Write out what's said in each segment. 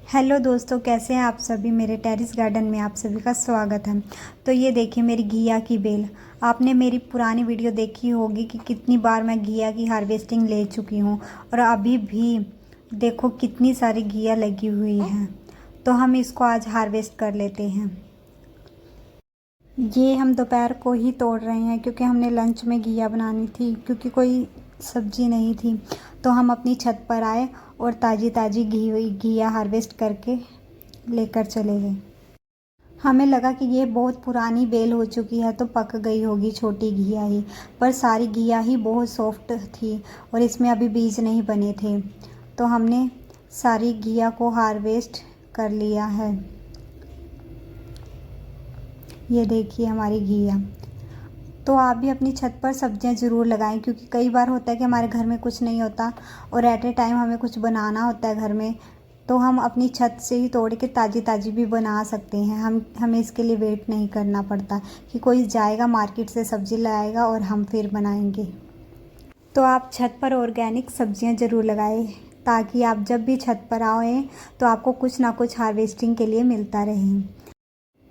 Hello दोस्तों, कैसे हैं आप सभी। मेरे टेरेस गार्डन में आप सभी का स्वागत है। तो ये देखिए मेरी घिया की बेल। आपने मेरी पुरानी वीडियो देखी होगी कि कितनी बार मैं घिया की हार्वेस्टिंग ले चुकी हूँ और अभी भी देखो कितनी सारी घिया लगी हुई हैं। तो हम इसको आज हार्वेस्ट कर लेते हैं। ये हम दोपहर को ही तोड़ रहे हैं क्योंकि हमने लंच में घिया बनानी थी, क्योंकि कोई सब्जी नहीं थी। तो हम अपनी छत पर आए और ताज़ी ताज़ी घिया हार्वेस्ट करके लेकर चले गए। हमें लगा कि ये बहुत पुरानी बेल हो चुकी है तो पक गई होगी छोटी घिया ही, पर सारी घिया ही बहुत सॉफ्ट थी और इसमें अभी बीज नहीं बने थे। तो हमने सारी घिया को हार्वेस्ट कर लिया है। ये देखिए हमारी घिया। तो आप भी अपनी छत पर सब्जियां ज़रूर लगाएं, क्योंकि कई बार होता है कि हमारे घर में कुछ नहीं होता और एट ए टाइम हमें कुछ बनाना होता है घर में, तो हम अपनी छत से ही तोड़ के ताज़ी ताज़ी भी बना सकते हैं। हमें इसके लिए वेट नहीं करना पड़ता कि कोई जाएगा मार्केट से सब्ज़ी लाएगा और हम फिर बनाएंगे। तो आप छत पर ऑर्गेनिक सब्जियां ज़रूर लगाएं, ताकि आप जब भी छत पर आएँ तो आपको कुछ ना कुछ हार्वेस्टिंग के लिए मिलता रहे।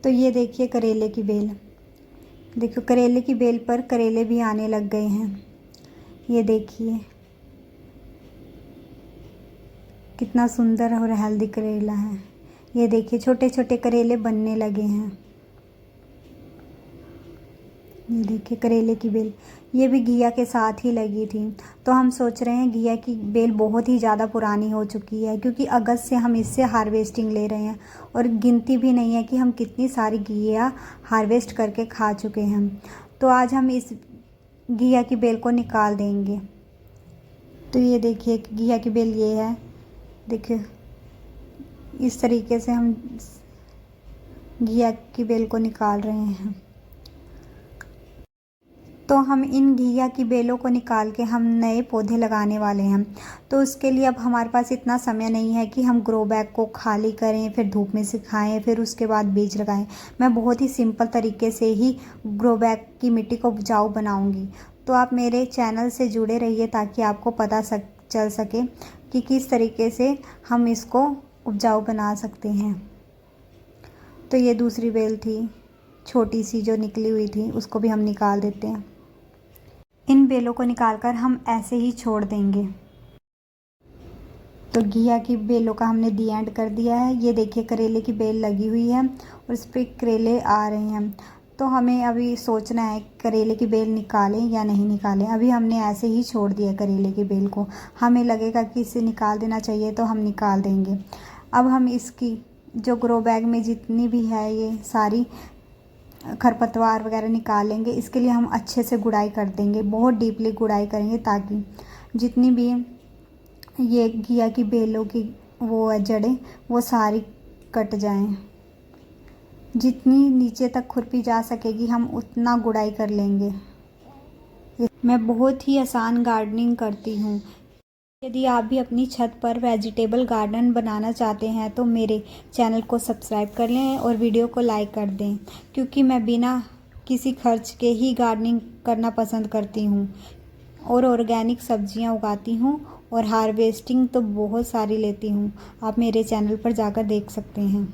तो ये देखिए करेले की बेल। देखो करेले की बेल पर करेले भी आने लग गए हैं। ये देखिए कितना सुंदर और हेल्दी करेला है। ये देखिए छोटे छोटे करेले बनने लगे हैं। ये देखिए करेले की बेल, ये भी घिया के साथ ही लगी थी। तो हम सोच रहे हैं घिया की बेल बहुत ही ज़्यादा पुरानी हो चुकी है, क्योंकि अगस्त से हम इससे हार्वेस्टिंग ले रहे हैं और गिनती भी नहीं है कि हम कितनी सारी घिया हार्वेस्ट करके खा चुके हैं। तो आज हम इस घिया की बेल को निकाल देंगे। तो ये देखिए घिया की बेल ये है। देखिए इस तरीके से हम घिया की बेल को निकाल रहे हैं। तो हम इन घिया की बेलों को निकाल के हम नए पौधे लगाने वाले हैं। तो उसके लिए अब हमारे पास इतना समय नहीं है कि हम ग्रो बैग को खाली करें, फिर धूप में सुखाएं, फिर उसके बाद बीज लगाएं। मैं बहुत ही सिंपल तरीके से ही ग्रो बैग की मिट्टी को उपजाऊ बनाऊंगी। तो आप मेरे चैनल से जुड़े रहिए ताकि आपको पता चल सके कि किस तरीके से हम इसको उपजाऊ बना सकते हैं। तो ये दूसरी बेल थी छोटी सी जो निकली हुई थी, उसको भी हम निकाल देते हैं। इन बेलों को निकालकर हम ऐसे ही छोड़ देंगे। तो घिया की बेलों का हमने दी एंड कर दिया है। ये देखिए करेले की बेल लगी हुई है और इस पर करेले आ रहे हैं। तो हमें अभी सोचना है करेले की बेल निकालें या नहीं निकालें। अभी हमने ऐसे ही छोड़ दिया करेले की बेल को। हमें लगेगा कि इसे निकाल देना चाहिए तो हम निकाल देंगे। अब हम इसकी जो ग्रो बैग में जितनी भी है ये सारी खरपतवार वगैरह निकालेंगे। इसके लिए हम अच्छे से गुड़ाई कर देंगे, बहुत डीपली गुड़ाई करेंगे, ताकि जितनी भी ये घिया की बेलों की वो है जड़ें, वो सारी कट जाएं। जितनी नीचे तक खुरपी जा सकेगी हम उतना गुड़ाई कर लेंगे। मैं बहुत ही आसान गार्डनिंग करती हूँ। यदि आप भी अपनी छत पर वेजिटेबल गार्डन बनाना चाहते हैं तो मेरे चैनल को सब्सक्राइब कर लें और वीडियो को लाइक कर दें, क्योंकि मैं बिना किसी खर्च के ही गार्डनिंग करना पसंद करती हूँ और ऑर्गेनिक सब्जियाँ उगाती हूँ और हार्वेस्टिंग तो बहुत सारी लेती हूँ। आप मेरे चैनल पर जाकर देख सकते हैं।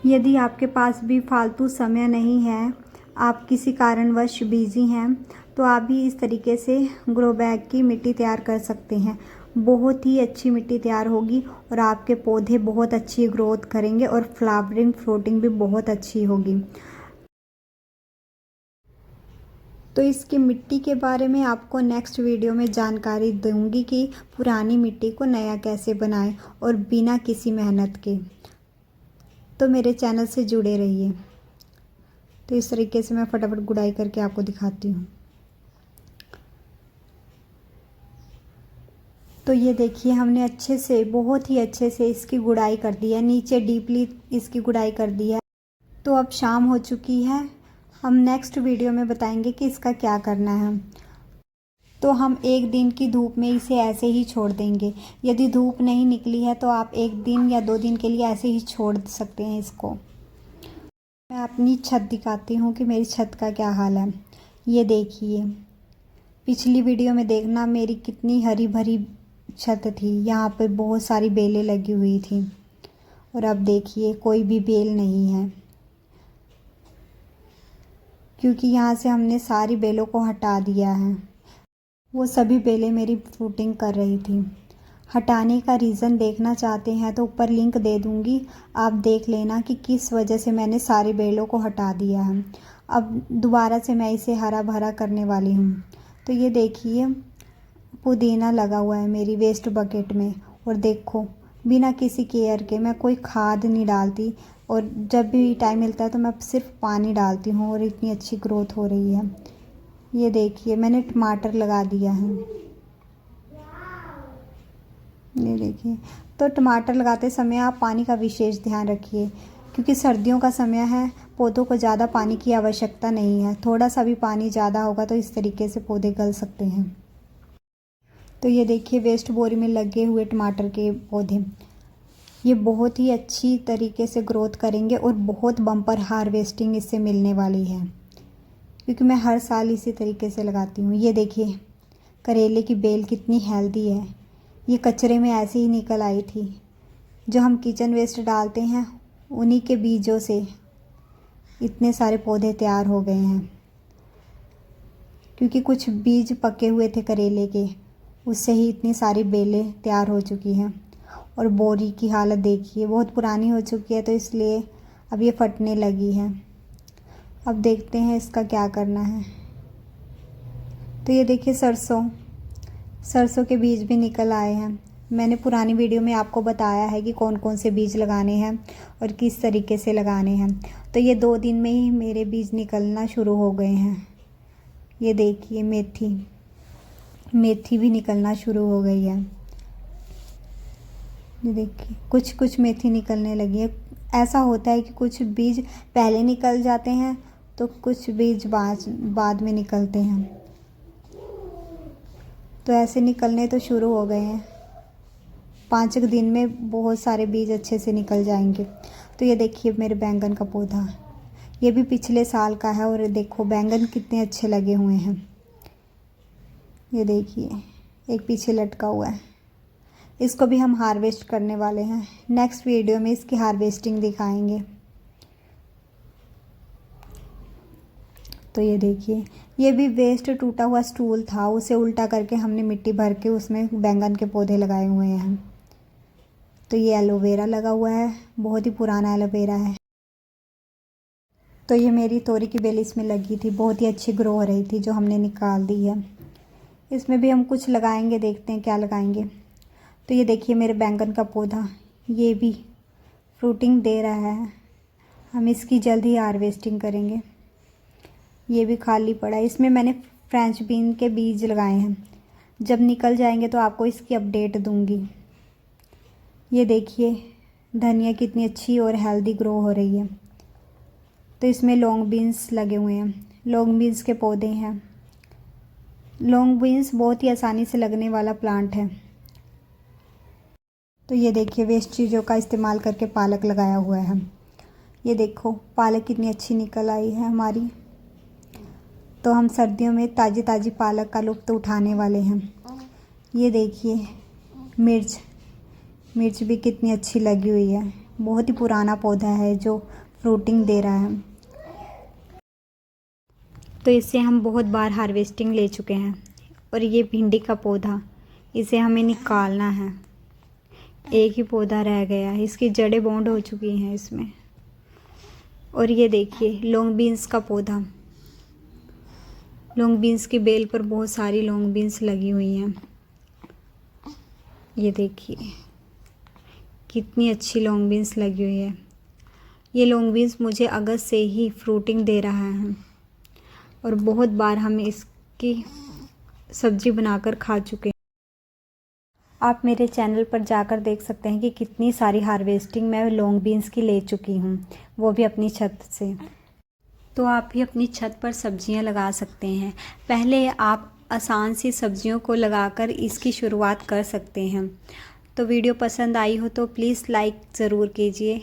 यदि आपके पास भी फालतू समय नहीं है, आप किसी कारणवश बिज़ी हैं, तो आप भी इस तरीके से ग्रो बैग की मिट्टी तैयार कर सकते हैं। बहुत ही अच्छी मिट्टी तैयार होगी और आपके पौधे बहुत अच्छी ग्रोथ करेंगे और फ्लावरिंग फ्रूटिंग भी बहुत अच्छी होगी। तो इसकी मिट्टी के बारे में आपको नेक्स्ट वीडियो में जानकारी दूंगी कि पुरानी मिट्टी को नया कैसे बनाएं और बिना किसी मेहनत के। तो मेरे चैनल से जुड़े रहिए। तो इस तरीके से मैं फटाफट गुड़ाई करके आपको दिखाती हूँ। तो ये देखिए हमने अच्छे से, बहुत ही अच्छे से इसकी गुड़ाई कर दी है, नीचे डीपली इसकी गुड़ाई कर दी है। तो अब शाम हो चुकी है। हम नेक्स्ट वीडियो में बताएंगे कि इसका क्या करना है। तो हम एक दिन की धूप में इसे ऐसे ही छोड़ देंगे। यदि धूप नहीं निकली है तो आप एक दिन या 2 दिन के लिए ऐसे ही छोड़ सकते हैं इसको। मैं अपनी छत दिखाती हूँ कि मेरी छत का क्या हाल है। ये देखिए पिछली वीडियो में देखना मेरी कितनी हरी भरी छत थी, यहाँ पे बहुत सारी बेलें लगी हुई थी और अब देखिए कोई भी बेल नहीं है, क्योंकि यहाँ से हमने सारी बेलों को हटा दिया है। वो सभी बेलें मेरी फ्रूटिंग कर रही थी। हटाने का रीज़न देखना चाहते हैं तो ऊपर लिंक दे दूँगी, आप देख लेना कि किस वजह से मैंने सारी बेलों को हटा दिया है। अब दोबारा से मैं इसे हरा भरा करने वाली हूँ। तो ये देखिए पुदीना लगा हुआ है मेरी वेस्ट बकेट में, और देखो बिना किसी केयर के, मैं कोई खाद नहीं डालती और जब भी टाइम मिलता है तो मैं सिर्फ पानी डालती हूँ और इतनी अच्छी ग्रोथ हो रही है। ये देखिए मैंने टमाटर लगा दिया है, ये देखिए। तो टमाटर लगाते समय आप पानी का विशेष ध्यान रखिए, क्योंकि सर्दियों का समय है, पौधों को ज़्यादा पानी की आवश्यकता नहीं है। थोड़ा सा भी पानी ज़्यादा होगा तो इस तरीके से पौधे गल सकते हैं। तो ये देखिए वेस्ट बोरी में लगे हुए टमाटर के पौधे, ये बहुत ही अच्छी तरीके से ग्रोथ करेंगे और बहुत बम्पर हार्वेस्टिंग इससे मिलने वाली है, क्योंकि मैं हर साल इसी तरीके से लगाती हूँ। ये देखिए करेले की बेल कितनी हेल्दी है, ये कचरे में ऐसे ही निकल आई थी। जो हम किचन वेस्ट डालते हैं उन्हीं के बीजों से इतने सारे पौधे तैयार हो गए हैं, क्योंकि कुछ बीज पके हुए थे करेले के, उससे ही इतनी सारी बेलें तैयार हो चुकी हैं। और बोरी की हालत देखिए, बहुत पुरानी हो चुकी है तो इसलिए अब ये फटने लगी है। अब देखते हैं इसका क्या करना है। तो ये देखिए सरसों के बीज भी निकल आए हैं। मैंने पुरानी वीडियो में आपको बताया है कि कौन कौन से बीज लगाने हैं और किस तरीके से लगाने हैं। तो ये 2 दिन में ही मेरे बीज निकलना शुरू हो गए हैं। ये देखिए मेथी भी निकलना शुरू हो गई है। ये देखिए कुछ मेथी निकलने लगी है। ऐसा होता है कि कुछ बीज पहले निकल जाते हैं तो कुछ बीज बाद में निकलते हैं। तो ऐसे निकलने तो शुरू हो गए हैं, 5 दिन में बहुत सारे बीज अच्छे से निकल जाएंगे। तो ये देखिए मेरे बैंगन का पौधा, ये भी पिछले साल का है और देखो बैंगन कितने अच्छे लगे हुए हैं। ये देखिए एक पीछे लटका हुआ है, इसको भी हम हार्वेस्ट करने वाले हैं। नेक्स्ट वीडियो में इसकी हार्वेस्टिंग दिखाएंगे। तो ये देखिए ये भी वेस्ट टूटा हुआ स्टूल था, उसे उल्टा करके हमने मिट्टी भर के उसमें बैंगन के पौधे लगाए हुए हैं। तो ये एलोवेरा लगा हुआ है, बहुत ही पुराना एलोवेरा है। तो ये मेरी तोरी की बेल इसमें लगी थी, बहुत ही अच्छी ग्रो हो रही थी, जो हमने निकाल दी है। इसमें भी हम कुछ लगाएंगे, देखते हैं क्या लगाएंगे। तो ये देखिए मेरे बैंगन का पौधा, ये भी फ्रूटिंग दे रहा है, हम इसकी जल्द ही हार्वेस्टिंग करेंगे। ये भी खाली पड़ा है, इसमें मैंने फ्रेंच बीन के बीज लगाए हैं, जब निकल जाएंगे तो आपको इसकी अपडेट दूंगी। ये देखिए धनिया कितनी अच्छी और हेल्दी ग्रो हो रही है। तो इसमें लॉन्ग बीन्स लगे हुए हैं, लॉन्ग बीन्स के पौधे हैं। लॉन्ग बीन्स बहुत ही आसानी से लगने वाला प्लांट है। तो ये देखिए वेस्ट चीज़ों का इस्तेमाल करके पालक लगाया हुआ है। ये देखो पालक कितनी अच्छी निकल आई है हमारी। तो हम सर्दियों में ताज़ी ताज़ी पालक का लुत्फ़ उठाने वाले हैं। ये देखिए मिर्च भी कितनी अच्छी लगी हुई है, बहुत ही पुराना पौधा है जो फ्रूटिंग दे रहा है। तो इससे हम बहुत बार हार्वेस्टिंग ले चुके हैं। और ये भिंडी का पौधा, इसे हमें निकालना है, एक ही पौधा रह गया है, इसकी जड़ें बॉन्ड हो चुकी हैं इसमें। और ये देखिए लॉन्ग बीन्स का पौधा, लॉन्ग बीन्स की बेल पर बहुत सारी लॉन्ग बीन्स लगी हुई हैं। ये देखिए कितनी अच्छी लॉन्ग बीन्स लगी हुई है। ये लॉन्ग बीन्स मुझे अगस्त से ही फ्रूटिंग दे रहा है और बहुत बार हम इसकी सब्ज़ी बनाकर खा चुके हैं। आप मेरे चैनल पर जाकर देख सकते हैं कि कितनी सारी हार्वेस्टिंग मैं लॉन्ग बीन्स की ले चुकी हूँ, वो भी अपनी छत से। तो आप भी अपनी छत पर सब्जियां लगा सकते हैं। पहले आप आसान सी सब्जियों को लगाकर इसकी शुरुआत कर सकते हैं। तो वीडियो पसंद आई हो तो प्लीज़ लाइक ज़रूर कीजिए